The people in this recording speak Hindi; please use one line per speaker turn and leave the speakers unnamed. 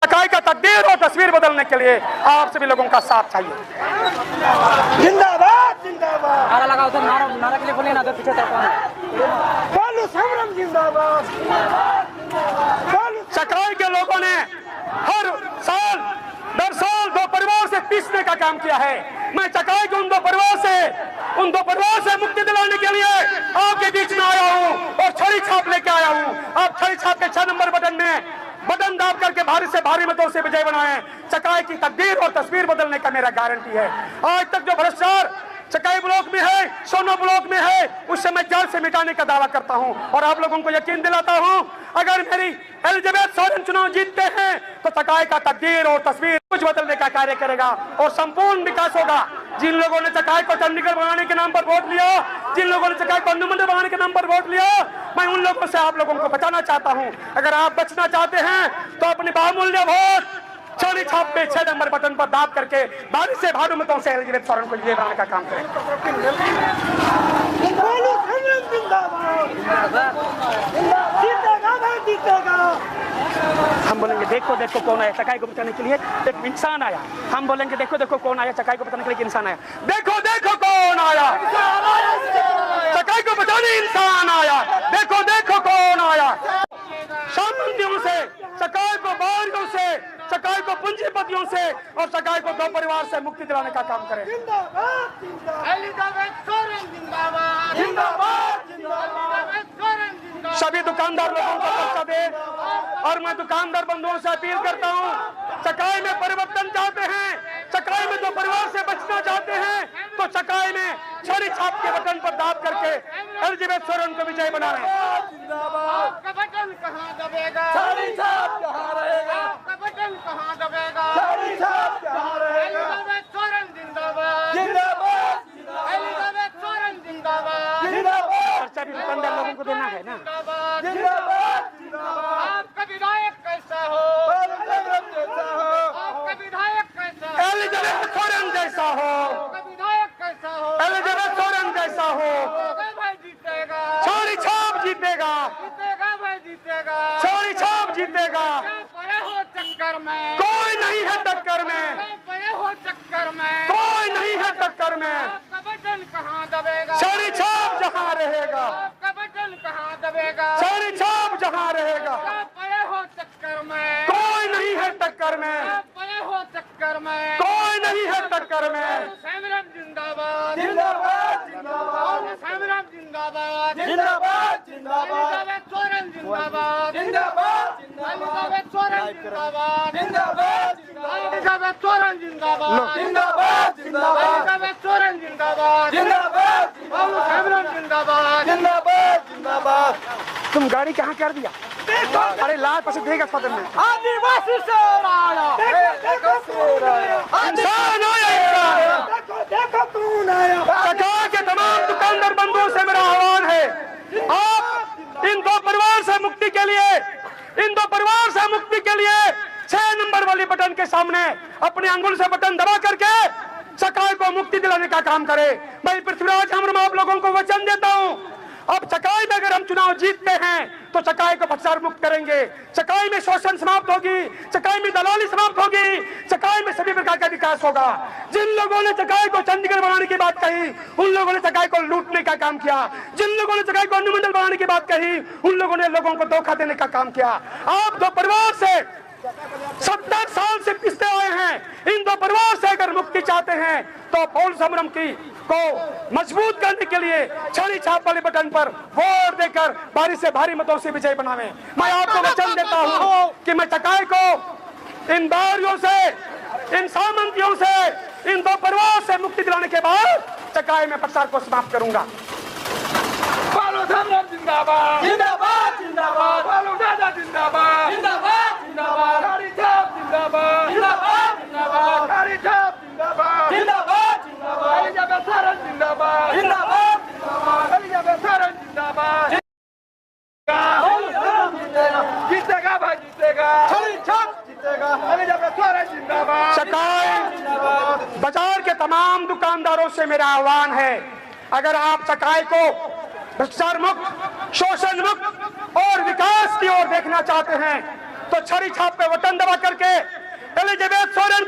चकाई का तकदीर और तस्वीर बदलने के लिए आप सभी लोगों का साथ चाहिए।
जिंदाबाद जिंदाबाद।
नारा लगाओ तो नारा के लिए बोलिए ना, तो पीछे तरफ
बालू संग्राम जिंदाबाद।
चकाई के लोगों ने हर साल दर साल दो परिवार से पीसने का काम किया है। मैं चकाई के उन दो परिवार से मुक्ति दिलाने के लिए आपके बीच में आया हूं और छड़ी छाप लेके आया हूं। आप छड़ी छाप के 6 नंबर बटन में बटन दाब करके भारी से भारी मतों से विजय बनाए। चकाई की तकदीर और तस्वीर बदलने का मेरा गारंटी है। आज तक जो भ्रष्टाचार चकाई ब्लॉक में है, सोनो ब्लॉक में है, उससे मैं जड़ से मिटाने का दावा करता हूं और आप लोगों को यकीन दिलाता हूं, अगर मेरी एलिजाबेथ सोरेन चुनाव जीतते हैं तो चकाई का तकदीर और तस्वीर कुछ बदलने का कार्य करेगा और संपूर्ण विकास होगा। जिन लोगों ने चकाई को चंडीगढ़ बनाने के नाम पर वोट लिया, जिन लोगों ने चकाई को अनुमंडल बनाने के नाम पर वोट लिया, मैं उन लोगों से आप लोगों को बचाना चाहता हूं। अगर आप बचना चाहते हैं तो अपनी बहुमूल्य वोट छड़ी छाप पे 6 नंबर बटन पर दाब करके भारी से भारी मतों से एलिजाबेथ सोरेन को विजय बनाने का काम करें। हम बोलेंगे देखो देखो कौन आया चकाई को बचाने के लिए, एक इंसान आया। हम बोलेंगे देखो देखो कौन आया चकाई को बचाने के लिए, एक इंसान आया। देखो देखो कौन आया चकाई को बचाने, इंसान आया। देखो देखो कौन आया। सामंतियों से, चकाई को बारियों से, चकाई को पूंजीपतियों से और चकाई को दो परिवार से मुक्ति दिलाने का काम करें। सभी दुकानदार लोगों को बचा दे और मैं दुकानदार बंधुओं से अपील करता हूं, चकाई में परिवर्तन चाहते हैं, चकाई में दो परिवार से बचना चाहते हैं तो चकाई में छड़ी छाप के बटन पर दाब करके एलिजाबेथ सोरेन को विजय बनाएं।
आपका बटन कहां दबेगा? छड़ी छाप कहां रहेगा? आपका बटन कहां दबेगा? छड़ी छाप कहां रहेगा? एलिजाबेथ सोरेन जिंदाबाद जिंदाबाद। एलिजाबेथ सोरेन जिंदाबाद जिंदाबाद।
खर्चा भी दुकानदार लोगों को देना है ना।
जिंदाबाद जिंदाबाद। आपका विधायक कैसा हो? आपका विधायक कैसा हो?
एलिजाबेथ सोरेन जैसा हो।
आपका विधायक कैसा हो?
एलिजाबेथ सोरेन जैसा हो।
भाई जीतेगा,
छड़ी छाप जीतेगा,
जीतेगा भाई जीतेगा।
छड़ी छाप जीतेगा।
पड़े हो चक्कर में,
कोई नहीं है टक्कर में,
पड़े हो चक्कर में,
कोई नहीं है टक्कर में।
आपका बटन कहां दबेगा?
छड़ी छाप जहां रहेगा,
आपका बटन कहां दबेगा?
छड़ी छाप जहां रहेगा।
पड़े हो चक्कर में,
कोई नहीं है टक्कर में,
पड़े हो चक्कर में।
कोई नहीं है टक्कर में।
संग्राम जिंदाबाद जिंदाबाद जिंदाबाद। संग्राम जिंदाबाद जिंदाबाद जिंदाबाद। एलिजाबेथ सोरेन जिंदाबाद जिंदाबाद जिंदाबाद। एलिजाबेथ सोरेन जिंदाबाद जिंदाबाद जिंदाबाद। एलिजाबेथ सोरेन जिंदाबाद जिंदाबाद जिंदाबाद। एलिजाबेथ सोरेन जिंदाबाद जिंदाबाद जिंदाबाद। संग्राम जिंदाबाद जिंदाबाद जिंदाबाद।
तुम गाड़ी कहाँ कर दिया? अरे लाल पसंद देगा सदन में।
आदिवासी समाया,
इंसान आया,
देखो कौन आया।
चकाई के तमाम दुकानदार बंधुओं से मेरा आह्वान है, आप इन दो परिवार से मुक्ति के लिए, इन दो परिवार से मुक्ति के लिए 6 नंबर वाली बटन के सामने अपने अंगुल से बटन दबा करके चकाई को मुक्ति दिलाने का काम करे। मैं पृथ्वीराज हमर आप लोगों को वचन देता हूं, अब चकाई में अगर हम चुनाव जीतते हैं तो चकाई को भ्रष्टाचार मुक्त करेंगे, चकाई में शोषण समाप्त होगी, चकाई में दलाली समाप्त होगी, चकाई में सभी प्रकार का विकास होगा। जिन लोगों ने चकाई को चंडीगढ़ बनाने की बात कही, उन लोगों ने चकाई को लूटने का काम किया। जिन लोगों ने चकाई को अनुमंडल बनाने की बात कही, उन लोगों ने लोगों को धोखा देने का काम किया। आप दो परिवार से 70 साल से पिसते आए हैं, इन दो परिवार से अगर मुक्ति चाहते हैं तो फौल संग्राम की को मजबूत करने के लिए छड़ी छाप वाले बटन पर वोट देकर भारी से भारी मतों से विजय बनावे। मैं आपको वचन देता हूं कि मैं चकाई को इन बारियों से, इन सामंतियों से, इन दो परिवार से मुक्ति दिलाने के बाद चकाई में प्रचार को समाप्त करूंगा।
बालू संग्राम जिंदाबाद जिंदाबाद जिंदाबाद। बालू दादा जिंदाबाद जिंदाबाद जिंदाबाद। छड़ी छाप जिंदाबाद जिंदाबाद जिंदाबाद। छड़ी छाप जिंदाबाद जिंदाबाद जिंदाबाद। एलिजाबेथ सोरेन जिंदाबाद जिंदाबाद जिंदाबाद। एलिजाबेथ सोरेन जिंदाबाद। जीतेगा भाई जीतेगा, छड़ी छाप जीतेगा। एलिजाबेथ सोरेन जिंदाबाद।
चकाई बाजार के तमाम दुकानदारों से मेरा आह्वान है, अगर आप चकाई को भ्रष्टाचार मुक्त, शोषण मुक्त और विकास की ओर देखना चाहते हैं तो छड़ी छाप पे बटन दबा करके एलिजाबेथ सोरेन